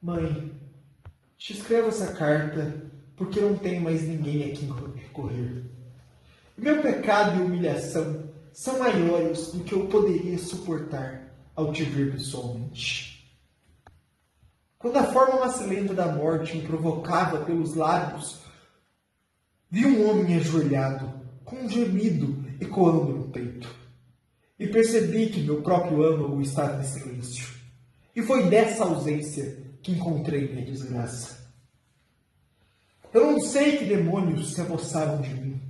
Mãe, te escrevo essa carta porque não tenho mais ninguém a quem recorrer. Meu pecado e humilhação são maiores do que eu poderia suportar ao te ver pessoalmente. Quando a forma macilenta da morte me provocava pelos lábios, vi um homem ajoelhado, com um gemido ecoando no peito. E percebi que meu próprio âmago estava em silêncio. E foi dessa ausência que encontrei minha desgraça. Eu não sei que demônios se apossaram de mim.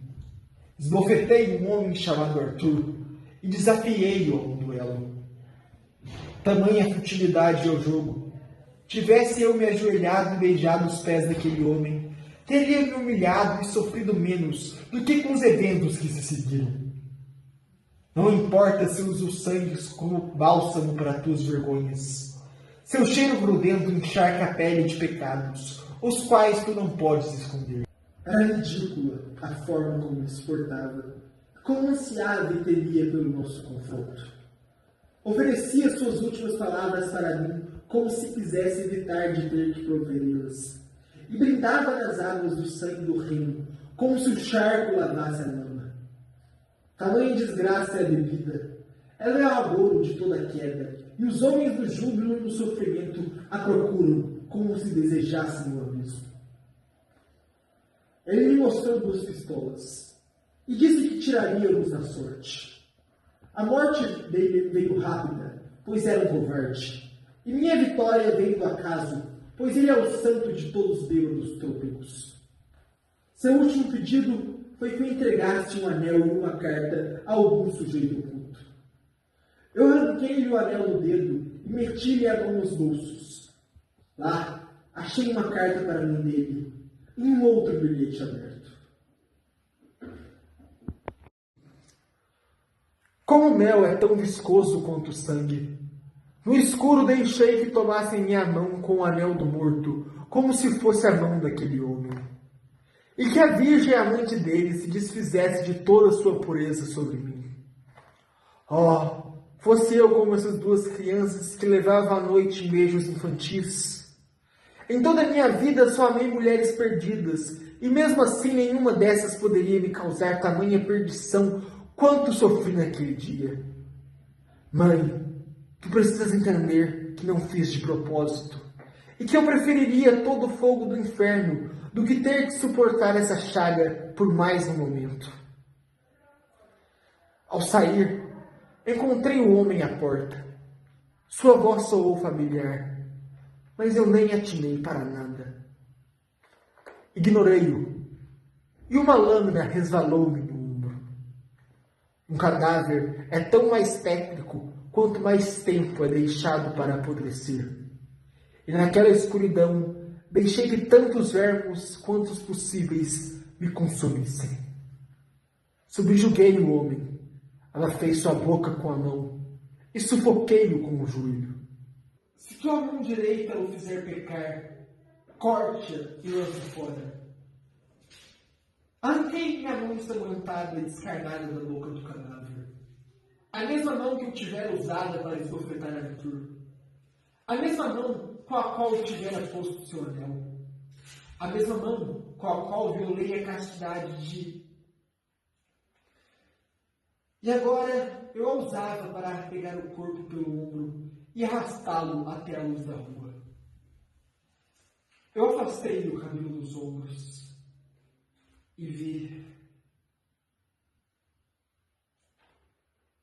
Esbofetei um homem chamado Arthur e desafiei-o a um duelo. Tamanha futilidade ao jogo. Tivesse eu me ajoelhado e beijado os pés daquele homem, teria me humilhado e sofrido menos do que com os eventos que se seguiram. Não importa se uso sangue como bálsamo para tuas vergonhas. Seu cheiro grudento encharca a pele de pecados, os quais tu não podes esconder. Era ridícula a forma como me suportava, como ansiava e temia pelo nosso confronto. Oferecia suas últimas palavras para mim, como se quisesse evitar de ter que proferi-las. E brindava nas águas do sangue do reino, como se o charco lavasse a lama. Tamanha desgraça é a bebida. Ela é o agouro de toda queda, e os homens do júbilo e do sofrimento a procuram, como se desejassem o abismo. Ele me mostrou 2 pistolas, e disse que tiraríamos na sorte. A morte dele veio rápida, pois era um covarde. E minha vitória veio do acaso, pois ele é o santo de todos os bêbados trôpegos. Seu último pedido foi que eu entregasse um anel e uma carta a algum sujeito oculto. Eu arranquei-lhe o anel do dedo e meti-lhe a mão nos bolsos. Lá, achei uma carta para mim dele e um outro bilhete aberto. Como o mel é tão viscoso quanto o sangue, no escuro deixei que tomassem minha mão com o anel do morto, como se fosse a mão daquele homem. E que a Virgem amante dele se desfizesse de toda a sua pureza sobre mim. Oh, fosse eu como essas 2 crianças que levavam à noite em beijos infantis. Em toda a minha vida só amei mulheres perdidas, e mesmo assim nenhuma dessas poderia me causar tamanha perdição quanto sofri naquele dia. Mãe, tu precisas entender que não fiz de propósito, e que eu preferiria todo o fogo do inferno do que ter que suportar essa chaga por mais um momento. Ao sair, encontrei o homem à porta. Sua voz soou familiar, mas eu nem atinei para nada. Ignorei-o, e uma lâmina resvalou-me no ombro. Um cadáver é tão mais tétrico quanto mais tempo é deixado para apodrecer. E naquela escuridão, deixei que tantos vermes quantos possíveis me consumissem. Subjuguei o homem, abafei sua boca com a mão e sufoquei-o com o joelho. Se tua mão direita o fizer pecar, corte-a e lance fora. Arranquei minha mão ensanguentada e descarnada da boca do cadáver. A mesma mão que eu tivera usada para esbofetar Arthur. A mesma mão com a qual eu tivera posto seu anel. A mesma mão com a qual violei a castidade de... E agora eu a usava para pegar o corpo pelo ombro e arrastá-lo até a luz da rua. Eu afastei o cabelo dos ombros e vi.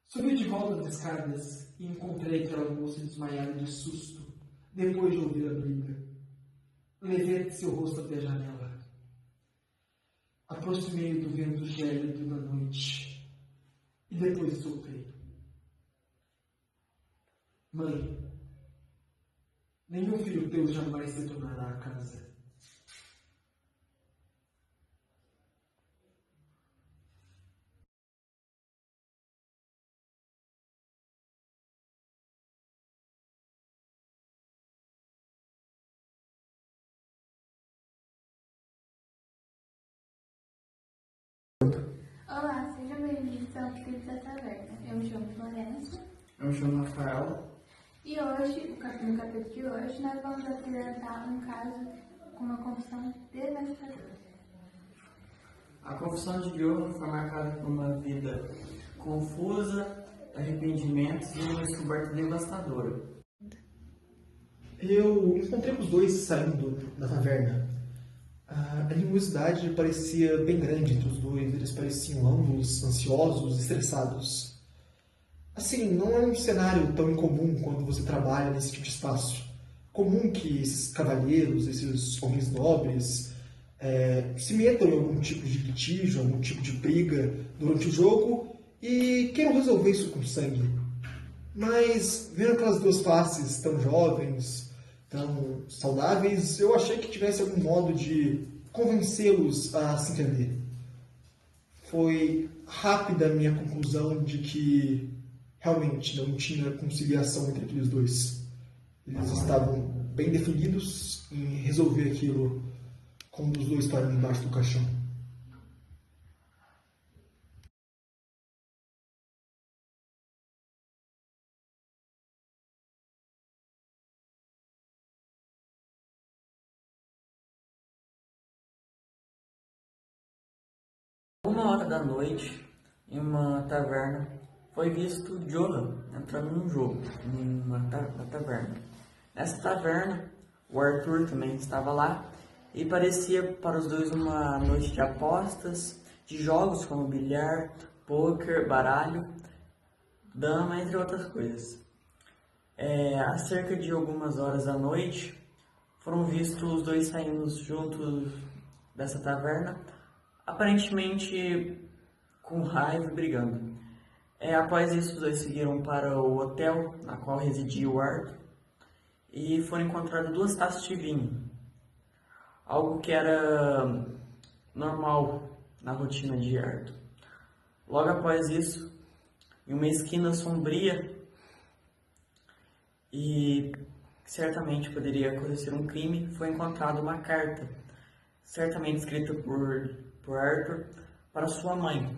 Subi de volta das escadas e encontrei aquela moça desmaiada de susto depois de ouvir a briga. Levei seu rosto até a janela. Aproximei-o do vento gélido da noite e depois soltei. Mãe, nenhum filho teu jamais retornará a casa. Olá, seja bem-vindo ao Clipe da Taverna. Eu me chamo Florencio. Eu me chamo Rafael. E hoje, no capítulo de hoje, nós vamos apresentar um caso com uma confissão devastadora. A confissão de Johann foi marcada por uma vida confusa, arrependimentos e uma descoberta devastadora. Eu encontrei os dois saindo da taverna. A animosidade parecia bem grande entre os dois, eles pareciam ambos ansiosos, estressados. Assim, não é um cenário tão incomum quando você trabalha nesse tipo de espaço. Comum que esses cavalheiros, esses homens nobres, se metam em algum tipo de litígio, algum tipo de briga durante o jogo e queiram resolver isso com sangue. Mas, vendo aquelas duas faces tão jovens, tão saudáveis, eu achei que tivesse algum modo de convencê-los a se entender. Foi rápida a minha conclusão de que realmente não tinha conciliação entre aqueles dois. Eles estavam bem definidos em resolver aquilo quando os dois estavam embaixo do caixão. Uma hora da noite, em uma taverna, foi visto Johann entrando num jogo, numa taverna. Nessa taverna, o Arthur também estava lá e parecia para os dois uma noite de apostas, de jogos como bilhar, pôquer, baralho, dama, entre outras coisas. Há cerca de algumas horas da noite, foram vistos os dois saindo juntos dessa taverna, aparentemente com raiva e brigando. Após isso, os dois seguiram para o hotel na qual residia o Arthur e foram encontradas 2 taças de vinho, algo que era normal na rotina de Arthur. Logo após isso, em uma esquina sombria e certamente poderia acontecer um crime, foi encontrada uma carta, certamente escrita por Arthur para sua mãe.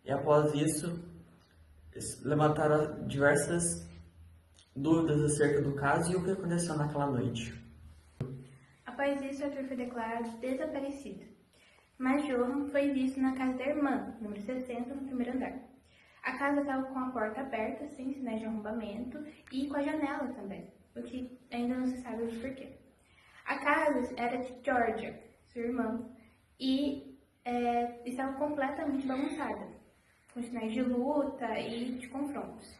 E após isso, levantaram diversas dúvidas acerca do caso e o que aconteceu naquela noite. Após isso, Arthur foi declarado desaparecido. Mas Johann foi visto na casa da irmã, número 60, no primeiro andar. A casa estava com a porta aberta, sem sinais de arrombamento, e com a janela também, o que ainda não se sabe o porquê. A casa era de Georgia, sua irmã, e estava completamente bagunçada, com sinais de luta e de confrontos.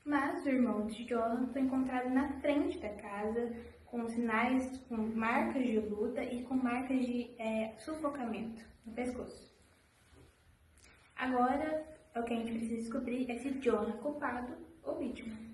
Mas o irmão de Johann foi encontrado na frente da casa, com sinais, com marcas de luta e com marcas de sufocamento no pescoço. Agora, o que a gente precisa descobrir é se Johann é culpado ou vítima.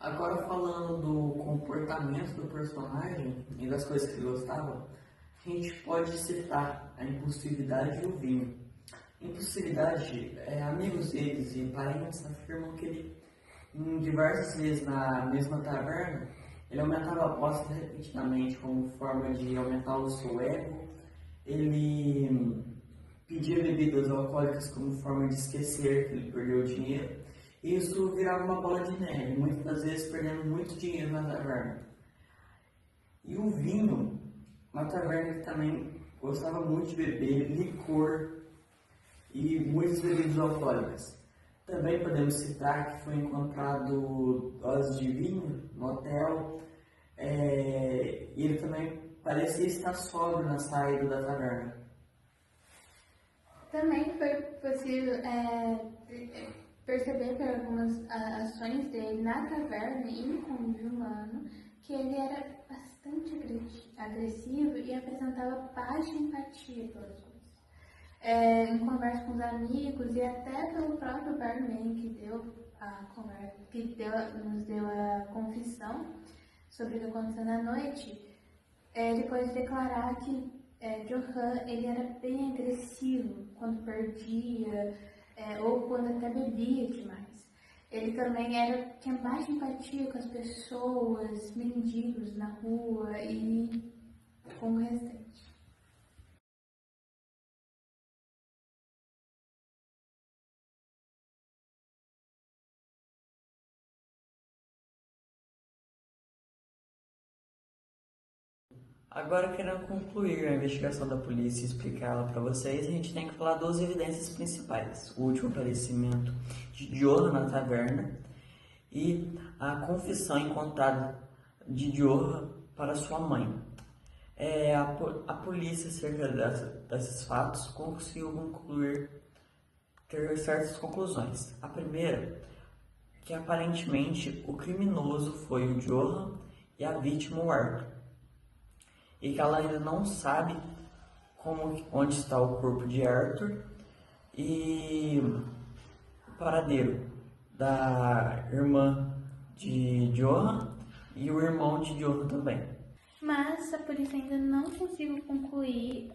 Agora falando do comportamento do personagem e das coisas que ele gostava, a gente pode citar a impulsividade e o vinho. Impulsividade, amigos deles e parentes afirmam que ele, em diversas vezes na mesma taverna, ele aumentava a aposta repetidamente como forma de aumentar o seu ego. Ele pedia bebidas alcoólicas como forma de esquecer que ele perdeu o dinheiro. E isso virava uma bola de neve, muitas das vezes perdendo muito dinheiro na taverna. E o vinho, uma taverna que também gostava muito de beber licor e muitas bebidas alcoólicas. Também podemos citar que foi encontrado doses de vinho no hotel, e ele também parecia estar sóbrio na saída da taverna. Também foi possível perceber por algumas ações dele na taverna e no convívio humano que ele era bastante agressivo e apresentava baixa empatia pelas coisas. Em conversa com os amigos e até pelo próprio barman que nos deu a confissão sobre o que aconteceu na noite, ele pode declarar que Johann ele era bem agressivo quando perdia ou quando até bebia demais. Ele também tinha mais empatia com as pessoas, mendigos na rua e com o restante. Agora, querendo concluir a investigação da polícia e explicar ela para vocês, a gente tem que falar duas evidências principais: o último aparecimento de Johan na taverna e a confissão encontrada de Johan para sua mãe. A polícia, acerca desses fatos, conseguiu ter certas conclusões. A primeira, que aparentemente o criminoso foi o Johan e a vítima o Arthur, e que ela ainda não sabe onde está o corpo de Arthur e o paradeiro da irmã de Johan e o irmão de Johan também. Mas a polícia ainda não conseguiu concluir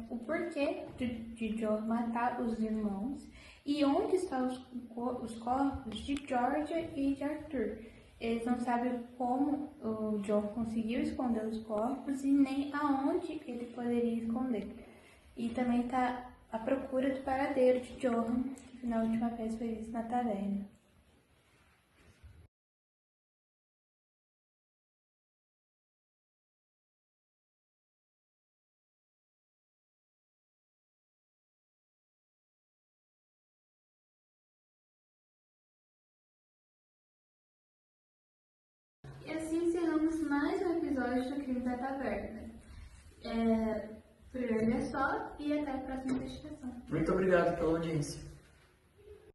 o porquê de Joe matar os irmãos e onde estão os corpos de Georgia e de Arthur. Eles não sabem como o Joe conseguiu esconder os corpos e nem aonde ele poderia esconder. E também está à procura do paradeiro de Johan, que na última vez foi visto na taverna. E assim encerramos mais um episódio do Crime da Taverna. Por hoje é só e até a próxima investigação. Muito obrigado pela audiência.